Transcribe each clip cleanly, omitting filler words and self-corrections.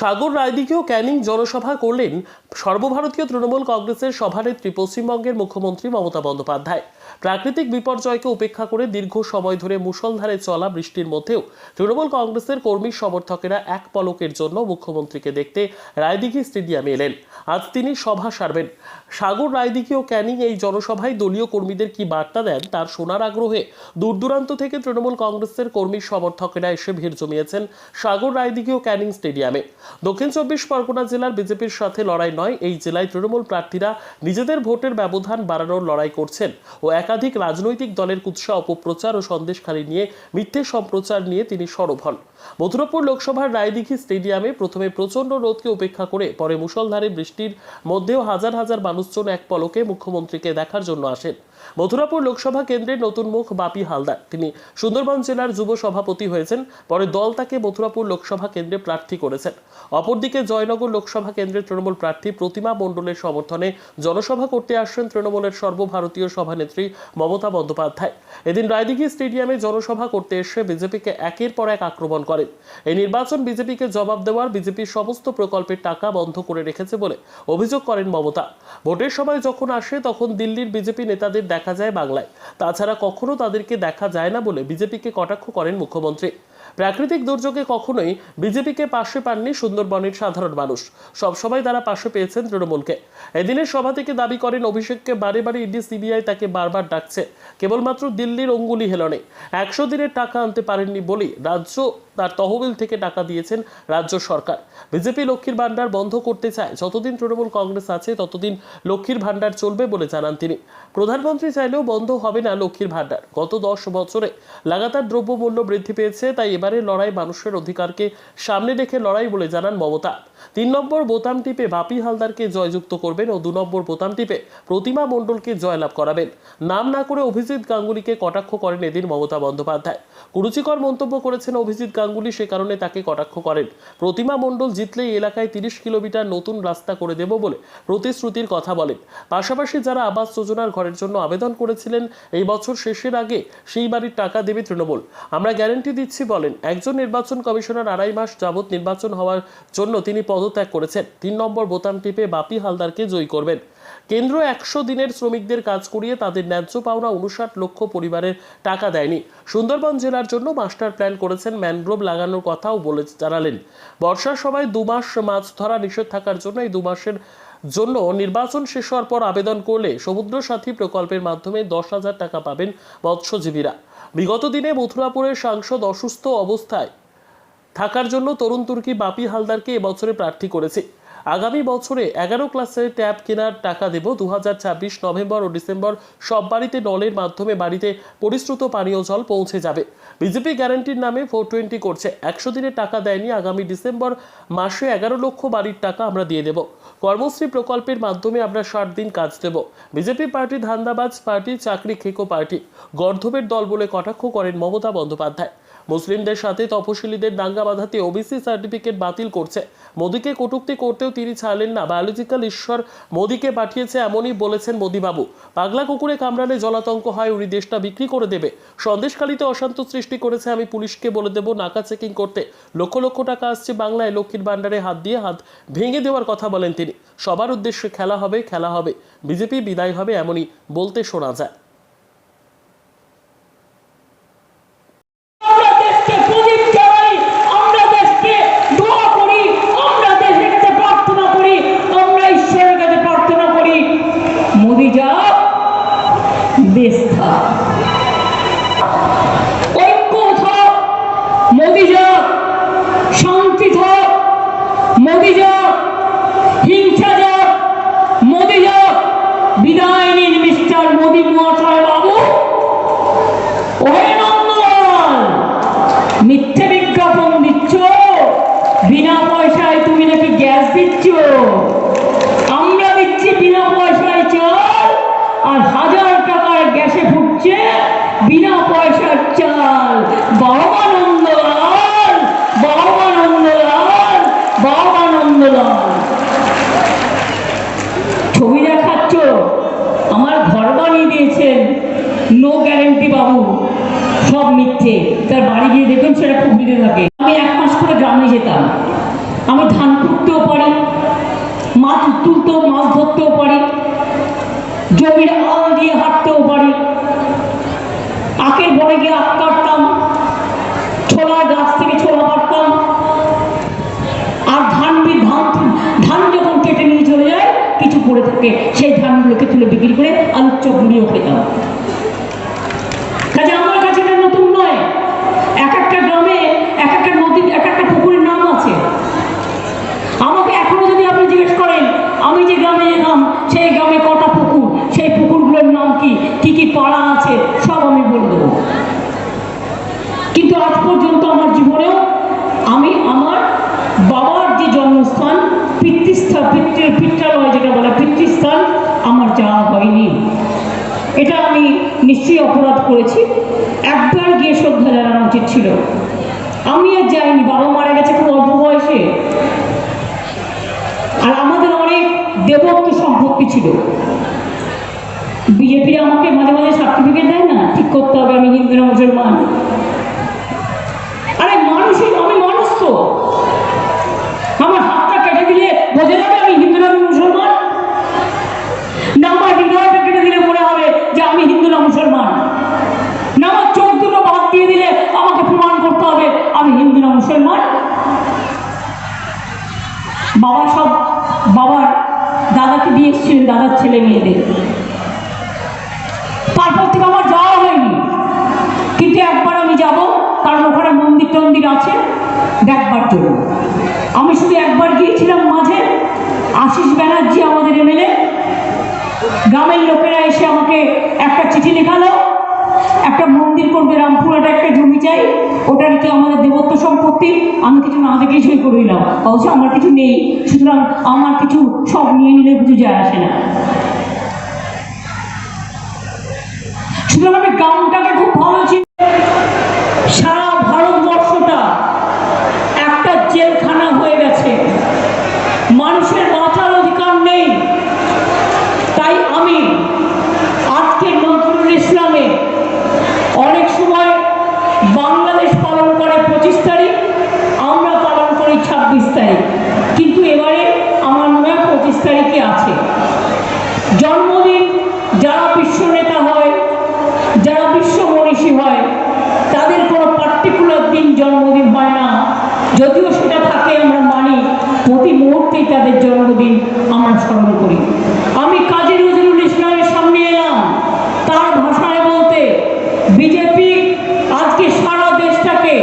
সাগর রায়দিঘি ও ক্যানিং জনসভা করলেন সর্বভারতীয় তৃণমূল কংগ্রেসের সভানেত্রী পশ্চিমবঙ্গের মুখ্যমন্ত্রী মমতা বন্দ্যোপাধ্যায়। প্রাকৃতিক বিপর্যয়কে উপেক্ষা করে দীর্ঘ সময় ধরে মুষলধারে চলা বৃষ্টির মধ্যেও তৃণমূল কংগ্রেসের কর্মী সমর্থকেরা এক পলকের জন্য মুখ্যমন্ত্রীকে দেখতে রায়দিঘি স্টেডিয়ামে এলেন। আজ তিনি সভা সারবেন। সাগর রায়দিঘি ও ক্যানিং এই জনসভায় দলীয় কর্মীদের কি বার্তা দেন তার শোনার আগ্রহে দূর দূরান্ত থেকে তৃণমূল কংগ্রেসের কর্মী সমর্থকেরা এসে ভিড় জমিয়েছেন সাগর রায়দিঘি ও ক্যানিং স্টেডিয়ামে। দক্ষিণ চব্বিশ পরগনা জেলার বিজেপির সাথে লড়াই নয়, এই জেলায় তৃণমূল প্রার্থীরা নিজেদের ভোটের ব্যবধান বাড়ানোর লড়াই করছেন ও একাধিক রাজনৈতিক দলের কুৎসা অপপ্রচার ও সন্দেশখালী নিয়ে মিথ্যে সম্প্রচার নিয়ে তিনি সরব হন। মথুরাপুর লোকসভার রায়দিঘি স্টেডিয়ামে প্রথমে প্রচন্ড রোদকে উপেক্ষা করে পরে মুষলধারে বৃষ্টির মধ্যেও হাজার হাজার মানুষজন এক পলকে মুখ্যমন্ত্রীকে দেখার জন্য আসেন। মথুরাপুর লোকসভা কেন্দ্রের নতুন মুখ বাপি হালদার, তিনি সুন্দরবন জেলার যুব সভাপতি হয়েছেন। পরে দল তাকে মথুরাপুর লোকসভা কেন্দ্রে প্রার্থী করেছেন। অপরদিকে জয়নগর লোকসভা কেন্দ্রের তৃণমূল প্রার্থী প্রতিমা মণ্ডলের সমর্থনে জনসভা করতে আসেন তৃণমূলের সর্বভারতীয় সভানেত্রী মমতা বন্দ্যোপাধ্যায়। এদিন রায়দিঘি স্টেডিয়ামে জনসভা করতে এসে বিজেপিকে একের পর এক আক্রমণ করেন। এই নির্বাচন বিজেপিকে জবাব দেওয়ার, বিজেপির সমস্ত প্রকল্পের টাকা বন্ধ করে রেখেছে বলে অভিযোগ করেন মমতা। ভোটের সময় যখন আসে তখন দিল্লির বিজেপি নেতাদের দেখা যায় বাংলায়, তাছাড়া কখনো তাদেরকে দেখা যায় না বলে বিজেপিকে কটাক্ষ করেন মুখ্যমন্ত্রী। প্রাকৃতিক দুর্যোগে কখনোই বিজেপিকে পাশে পাননি সুন্দরবনের সাধারণ মানুষ, সবসময় তারা পাশে পেয়েছেন তৃণমূলকে। এদিনের সভা থেকে দাবি করেন অভিষেককে বারে বারে ইডি সিবিআই তাকে বারবার ডাকছে, কেবলমাত্র দিল্লির অঙ্গুলি হেলনে 100 দিনের টাকা আনতে পারেননি বলেই রাজ্য তার তহবিল থেকে টাকা দিয়েছেন রাজ্য সরকার। বিজেপি লক্ষ্মীর ভান্ডার বন্ধ করতে চায়, যতদিন তৃণমূল কংগ্রেস আছে ততদিন লক্ষ্মীর ভান্ডার চলবে বলে জানান তিনি। প্রধানমন্ত্রী চাইলেও বন্ধ হবে না লক্ষ্মীর ভান্ডার। গত 10 বছরে লাগাতার দ্রব্যমূল্য বৃদ্ধি পেয়েছে, তাই এবারে লড়াই মানুষের অধিকারকে সামনে রেখে লড়াই বলে জানান মমতা। 3 নম্বর বোতাম টিপে বাপি হালদারকে জয়যুক্ত করবেন ও 2 নম্বর বোতাম টিপে প্রতিমা মণ্ডলকে জয়লাভ করাবেন। নাম না করে অভিজিৎ গাঙ্গুলিকে কটাক্ষ করেন এদিন মমতা বন্দ্যোপাধ্যায়। কুরুচিকর মন্তব্য করেছেন অভিজিৎ গাঙ্গুলি, সে কারণে তাকে কটাক্ষ করেন। প্রতিমা মণ্ডল জিতলে এই এলাকায় 30 কিলোমিটার নতুন রাস্তা করে দেব বলে প্রতিশ্রুতির কথা বলেন। পাশাপাশি যারা আবাস যোজনার ঘরের জন্য আবেদন করেছিলেন এই বছর শেষের আগে সেই বাড়ির টাকা দেবে তৃণমূল, আমরা গ্যারান্টি দিচ্ছি বলেন। একজন নির্বাচন কমিশনার 2.5 মাস যাবৎ নির্বাচন হওয়ার জন্য তিনি পদত্যাগ করেছেন। 3 নম্বর বোতাম টিপে বাপি হালদারকে জয়ী করবেন। কেন্দ্র 100 দিনের শ্রমিকদের কাজ করিয়ে তাদের ন্যায্য পাওনা 59 লক্ষ পরিবারের টাকা দেয়নি। সুন্দরবন জেলার জন্য মাস্টার প্ল্যান করেছেন, ম্যানগ্রোভ লাগানোর কথাও বলে জানালেন। বর্ষার সময় 2 মাস মাছ ধরা নিষেধ থাকার জন্য এই 2 মাসের জন্য নির্বাচন শেষ হওয়ার পর আবেদন করলে সমুদ্র সাথী প্রকল্পের মাধ্যমে 10,000 টাকা পাবেন মৎস্যজীবীরা। বিগত দিনে মথুরাপুরের সাংসদ অসুস্থ অবস্থায় থাকার জন্য তরুণ তুর্কি বাপি হালদারকে এবছরে প্রার্থী করেছে। আগামী বছরে 11 ক্লাসের ট্যাব কেনার টাকা দেব। 2026 নভেম্বর ও ডিসেম্বর সব বাড়িতে নলের মাধ্যমে বাড়িতে পরিশ্রুত পানীয় জল পৌঁছে যাবে। বিজেপি গ্যারান্টির নামে 420 করছে, 100 দিনের টাকা দেয়নি। আগামী ডিসেম্বর মাসে 11 লক্ষ বাড়ির টাকা আমরা দিয়ে দেব। কর্মশ্রী প্রকল্পের মাধ্যমে আমরা 60 দিন কাজ দেব। বিজেপি পার্টি ধান্দাবাজ পার্টি, চাকরি খেকো পার্টি, গর্ধবের দল বলে কটাক্ষ করেন মমতা বন্দ্যোপাধ্যায়। মুসলিমদের সাথে তপশিলীদের দাঙ্গা বাঁধাতে ওবিসি সার্টিফিকেট বাতিল করছে। মোদীকে কটূক্তি করতেও তিনি ছাড়লেন না। বায়োলজিক্যাল ঈশ্বর মোদীকে পাঠিয়েছে এমনই বলেছেন মোদীবাবু। পাগলা কুকুরে কামড়ালে জলাতঙ্ক হয়, উনি দেশটা বিক্রি করে দেবে। সন্দেশখালীতে অশান্ত সৃষ্টি করেছে, আমি পুলিশকে বলে দেব নাকা চেকিং করতে। লক্ষ লক্ষ টাকা আসছে বাংলায়, লক্ষ্মীর ভান্ডারে হাত দিয়ে হাত ভেঙে দেওয়ার কথা বলেন তিনি। সবার উদ্দেশ্যে খেলা হবে, খেলা হবে, বিজেপি বিদায় হবে, এমনই বলতে শোনা যায়। देश था ঐক্য থাক, মোদি যাক, শান্তি থাক, মোদি যাক, হিংসা যাক, মোদি যাক। বিদায় নিন মিস্টার মোদি মহাশয় বাবু। অভিনন্দন। মিথ্যে বিজ্ঞাপন দিচ্ছ, বিনা পয়সায় তুমি নাকি গ্যাস দিচ্ছ, আমরা দিচ্ছি বিনা পয়সায় চাল, আর 1000 টাকার গ্যাসে ফুটছে বিনা পয়সার চাল। বাবানন্দলাল, বাবানন্দলাল, বাবানন্দলাল। ছবি দেখাচ্ছ, আমার ঘর বানিয়ে দিয়েছেন, নো গ্যারেন্টি বাবু, সব মিথ্যে। তার বাড়ি গিয়ে দেখুন সেটা খুবলিতে থাকে। আমি 1 মাস করে গ্রামে যেতাম, আমি ধান কুটতেও পারি, মাছ তুলতেও, মাছ ধরতেও পারি, জমির আল দিয়ে হাঁটতেও পারি, আখের বনে গিয়ে আখ কাটতাম, ছোলা গাছ থেকে ছোলা পাড়তাম, আর ধান যখন কেটে নিয়ে চলে যায় কিছু পড়ে থাকে সেই ধানগুলোকে তুলে বিক্রি করে আলুর চপ মুড়িও খেতাম। কাজে আমার কাছে এটা নতুন নয়। এক একটা গ্রামে এক একটা নদীর এক একটা পুকুরের নাম আছে। আমাকে এখনো যদি আপনি জিজ্ঞেস করেন আমি যে গ্রামে যেতাম সেই গ্রামে কটা পুকুর, সেই পুকুরগুলোর নাম কি কি পাড়া আছে সব আমি বলে দেবো। কিন্তু আজ পর্যন্ত আমার জীবনেও আমি আমার বাবার যে জন্মস্থান পিতৃলয় যেটা বলে পিতৃস্থান আমার যাওয়া হয়নি। এটা আমি নিশ্চয়ই অপরাধ করেছি, একবার গিয়ে শ্রদ্ধা জানানো উচিত ছিল। আমি আর যাইনি, বাবা মারা গেছে খুব অল্প বয়সে। আর আমাদের অনেক দেবত্ব সম্পত্তি ছিল। বিজেপি আমাকে মাঝে মাঝে সার্টিফিকেট দেয় না, ঠিক করতে হবে আমি হিন্দু না মুসলমান। আরে মানুষই, আমি মানুষ তো, আমার হাতটা কেটে দিলে বোঝা যাবে আমি হিন্দু না মুসলমান? না আমার হৃদয়টা কেটে দিলে মনে হবে যে আমি হিন্দু না মুসলমান? না আমার চোখ দুটো বাদ দিয়ে দিলে আমাকে প্রমাণ করতে হবে আমি হিন্দু না মুসলমান? বাবার দাদাকে দিয়ে এসেছিলেন, দাদার ছেলে মেয়েদের। তারপর থেকে আমার যাওয়া হয়নি, কিন্তু একবার আমি যাব, কারণ ওখানে মন্দির টন্দির আছে দেখবার জন্য। আমি শুধু একবার গিয়েছিলাম মাঝে, আশিস ব্যানার্জি আমাদের এমএলএ, গ্রামের লোকেরা এসে আমাকে একটা চিঠি লেখালো, একটা মন্দির করবে রামপুরহাটে, একটা জমি চাই, ওটা নাকি আমাদের দেবত্ব সম্পত্তি। আমি কিছু না দেখেই সই করে দিলাম, অবশ্য আমার কিছু নেই, সুতরাং আমার কিছু সব নিয়ে নিলে কিছু যায় আসে না। সুতরাং আমি গ্রামটাকে খুব ভালো চিনি। সারা ভারতবর্ষটা একটা জেলখানা হয়ে গেছে, মানুষের বাঁচার অধিকার নেই। তাই আমি আজকে নজরুল ইসলামে অনেক সময় বাংলাদেশ পালন করে 25 তারিখ, আমরা পালন করি 26 তারিখ, কিন্তু এবারে আমার মনে হয় 25 তারিখে আছে। জন্মদিন যারা বিশ্ব নেতা হয়, যারা বিশ্ব মনীষী হয়, তাদের কোনো পার্টিকুলার দিন জন্মদিন হয় না, যদিও সেটা থাকে আমরা মানি, প্রতি মুহূর্তেই তাদের জন্মদিন আমরা স্মরণ করি। আমি কাজী নজরুল ইসলামের সামনে এলাম তার ভাষায় বলতে, বিজেপি আজকে সারা দেশটাকে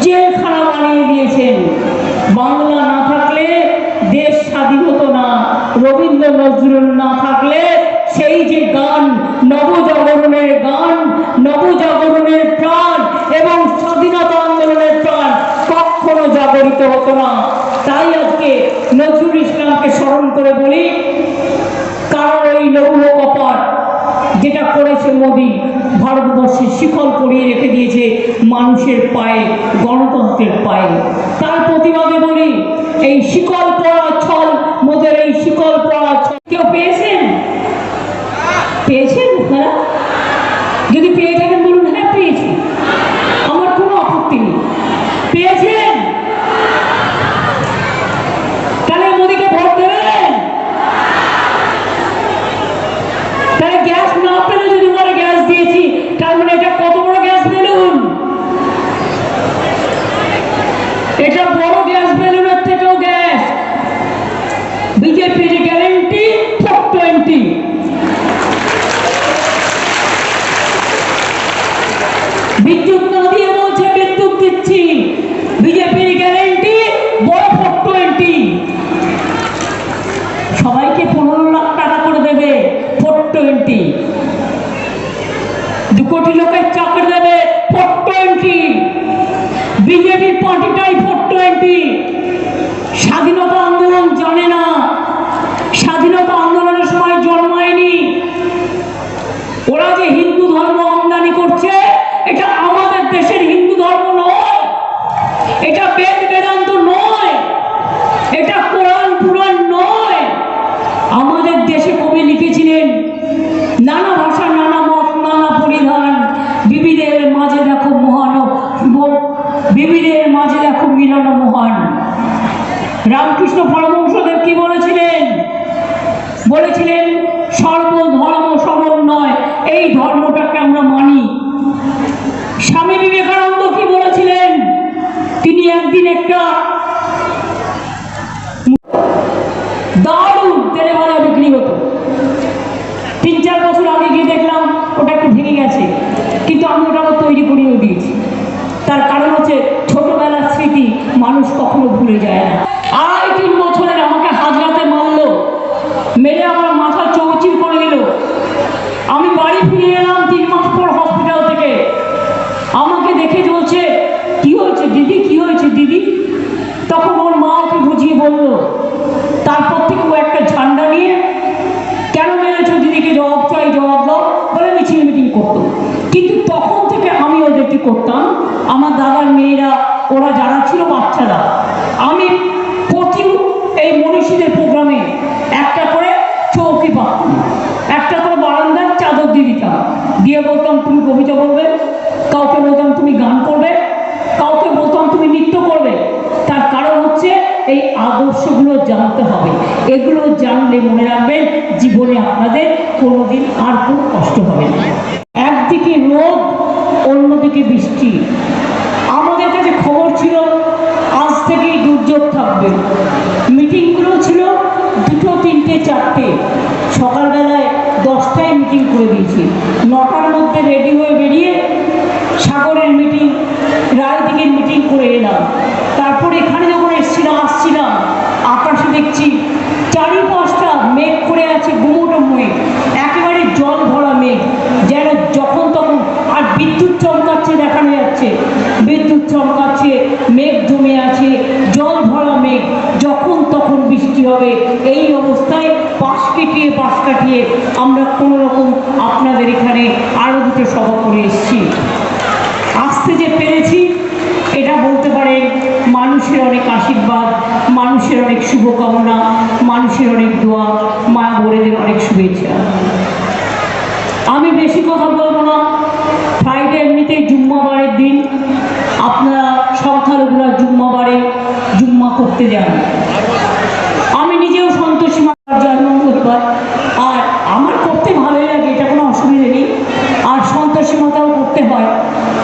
জেলখানা বানিয়ে দিয়েছেন। বাংলা না থাকলে দেশ স্বাধীন হতো না, রবীন্দ্র নজরুল না থাকলে সেই যে গান, নবজাগরণের গান, নবজাগরণের প্রাণ এবং স্বাধীনতা আন্দোলনের প্রাণ কখনো জাগরিত হতো না। তাই আজকে নজরুল ইসলামকে স্মরণ করে বলি, কারণ এই লৌহ কপাট যেটা করেছে মোদী, ভারতবর্ষের শিকল পরিয়ে রেখে দিয়েছে মানুষের পায়ে, গণতন্ত্রের পায়ে। তার প্রতিবাদে বলি, এই শিকল পড়া ছল, মোদের এই শিকল পড়া ছল কেউ পেয়েছেন? পেয়েছেন আপনারা? যদি পেয়ে থাকেন বলুন হ্যাঁ পেয়েছি, আমার কোনো আপত্তি নেই। পেয়েছেন? তাহলে মোদীকে ভোট দেবেন? তাহলে গ্যাস না পেলে যদি বলে গ্যাস দিয়েছি, তার মানে এটা কত বড় গ্যাস বেলুন? এটা বড় গ্যাস বেলুনের থেকেও গ্যাস। বিজেপির গ্যারেন্টি 420। বিদ্যুৎ না দিয়ে বলছে বিদ্যুৎ দিচ্ছি, বিজেপির গ্যারেন্টি বড় 420। সবাইকে 15 লাখ টাকা করে দেবে 420, 2 কোটি লোকের চাকরি দেবে 420। বিজেপির পার্টিটাই 420। স্বাধীনতা আন্দোলন জানে না, স্বাধীনতা আন্দোলনের সময় জন্মায়নি। ওরা যে হিন্দু ধর্ম আমদানি করছে, এটা আমাদের দেশের হিন্দু ধর্ম নয়, এটা বেদ বেদান্ত নয়, এটা কোরআন পুরাণ নয়। আমাদের দেশে কবি লিখেছিলেন, নানা ভাষা নানা মত নানা পরিধান, বিবিধের মাঝে দেখো মহান, বিবিধের মাঝে দেখো মিলন মহান। রামকৃষ্ণ পরমহংসদেব কি বলেছিলেন? বলেছিলেন সর্বধর্ম সমন্বয়, এই ধর্মটাকে আমরা মানি। স্বামী বিবেকানন্দ কি বলেছিলেন? তিনি একদিন একটা দারুণ তেলেভাজা বিক্রি হতো, 3-4 বছর আগে গিয়ে দেখলাম ওটা একটু ভেঙে গেছে, কিন্তু আমি ওটা আবার তৈরি করিয়েও দিয়েছি। তার কারণ হচ্ছে ছোটবেলার স্মৃতি মানুষ কখনো ভুলে যায় না। 2.5-3 বছরের আমাকে হাজরাতে মারলো, মেরে আমার মাথা চৌচির করে দিল। আমি বাড়ি ফিরে এলাম 3 মাস পর হসপিটাল থেকে। আমাকে দেখে বলছে, কি হয়েছে দিদি, কি হয়েছে দিদি? তখন ওর মা ওকে বুঝিয়ে বললো। তারপর থেকে ও একটা ঝান্ডা নিয়ে, কেন মেরেছো দিদিকে, জবাব চাই, জবাব দাও বলে মিছিল মিটিং করতো। কিন্তু তখন থেকে আমি ওদেরকে করতাম, আমার দাদার মেয়েরা ওরা যারা ছিল বাচ্চারা, আমি প্রতি এই মনীষীদের প্রোগ্রামে একটা করে চৌকি পাতাম, একটা করে বারান্দার চাদর দিয়ে দিতাম, দিয়ে বলতাম তুমি কবিতা বলবে, কাউকে বলতাম তুমি গান করবে, কাউকে বলতাম তুমি নৃত্য করবে। তার কারণ হচ্ছে এই আদর্শগুলো জানতে হবে। এগুলো জানলে মনে রাখবেন জীবনে আপনাদের কোনোদিন আর কোনো কষ্ট হবে না। একদিকে রোদ, অন্যদিকে বৃষ্টি। আমাদের কাছে খবর ছিল আজ থেকেই দুর্যোগ থাকবে। মিটিংগুলো ছিল 2, 3, 4টে। সকালবেলায় 10টায় মিটিং করে দিয়েছি, 9টার মধ্যে রেডি হয়ে বেরিয়ে সাগরের মিটিং, রায়দিঘির মিটিং করে এলাম। তারপরে এখানে যখন আসছিলাম আকাশে দেখছি 4-5টা মেঘ করে আছে, গুমোটো মেঘ, একেবারে জল ভরা মেঘ, যেন যখন তখন। আর বিদ্যুৎ চমকাচ্ছে, দেখানো যাচ্ছে বিদ্যুৎ চমকাচ্ছে, মেঘ জমে আছে, জল ভরা মেঘ, যখন তখন বৃষ্টি হবে। এই অবস্থায় পাশ কাটিয়ে আমরা কোনো রকম আপনাদের এখানে আরও 2টো সভা করে এসেছি। আসতে যে পেরেছি এটা বলতে পারেন মানুষের অনেক আশীর্বাদ, মানুষের অনেক শুভকামনা, মানুষের অনেক দোয়া, মা বোনেদের অনেক শুভেচ্ছা। আমি বেশি কথা বলবো না। ফ্রাইডে এমনিতেই জুম্মাবারের দিন, আপনারা সংখ্যালঘুরা জুম্মাবারে জুম্মা করতে যান। আমি নিজেও সন্তোষী মাতার জন্মবার, আর আমার করতে ভালোই লাগে, এটা কোনো অসুবিধা নেই। আর সন্তোষী মাতাও করতে হয়।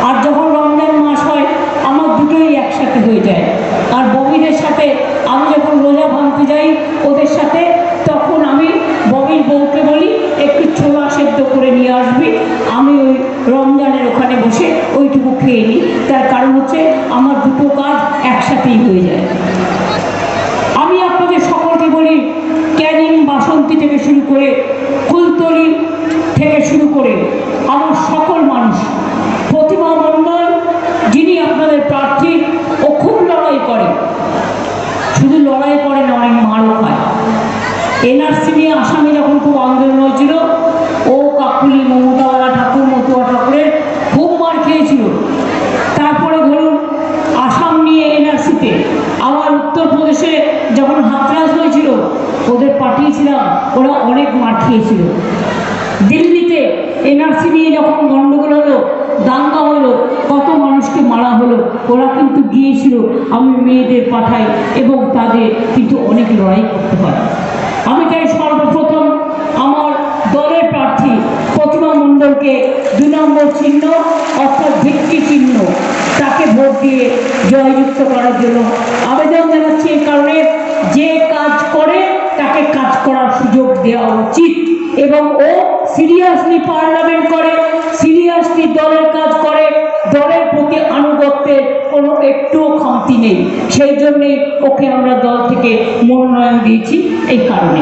আর যখন রমজান মাস হয় আমার দুটোই একসাথে হয়ে যায়। আর ববিদের সাথে আমি যখন রোজা ভাঙতে যাই ওদের সাথে, তখন আমি ববির বউকে বলি একটু ছোলা সেদ্ধ করে নিয়ে আসবি, আমি ওই রমজানের ওখানে বসে ওইটুকু খেয়ে নিই। তার কারণ হচ্ছে আমার দুটো কাজ একসাথেই হয়ে যায়। আমি আপনাদের সকলকে বলি, ক্যানিং বাসন্তী থেকে শুরু করে কুলতলি থেকে শুরু করে আমার সকল মানুষ, প্রতিমা মণ্ডল যিনি আপনাদের প্রার্থী, ও খুব লড়াই করে, শুধু লড়াই করে না, অনেক মারও খায়। এনআরসি নিয়ে আসামে যখন খুব আন্দোলন হয়েছিল, ও কাকুলি, মমতাওয়ালা ঠাকুর, মতুয়া ঠাকুরের খুব মার খেয়েছিল। তারপরে ধরুন আসাম নিয়ে এনআরসিতে, আবার উত্তরপ্রদেশে যখন হাতরাস হয়েছিল ওদের পাঠিয়েছিলাম, ওরা অনেক মার খেয়েছিল। দিল্লিতে এনআরসি নিয়ে যখন গণ্ডগোল হলো, দাঙ্গা হলো, কত মানুষকে মারা হলো, ওরা কিন্তু গিয়েছিল, আমি মেয়েদের পাঠাই, এবং তাদের কিন্তু অনেক লড়াই করতে হয়। আমি তাই সর্বপ্রথম আমার দলের প্রার্থী প্রতিমা মণ্ডলকে 2 নম্বর চিহ্ন অর্থাৎ ভিত্তি চিহ্ন, তাকে ভোট দিয়ে জয়যুক্ত করার জন্য আবেদন জানাচ্ছি। এই কারণে যে কাজ করে তাকে কাজ করার সুযোগ দেওয়া উচিত, এবং ও সিরিয়াসলি পার্লামেন্ট করে, সিরিয়াসলি দলের কাজ করে, দলের প্রতি আনুগত্যের কোনো একটুও খামতি নেই। সেই জন্যে ওকে আমরা দল থেকে মনোনয়ন দিয়েছি এই কারণে।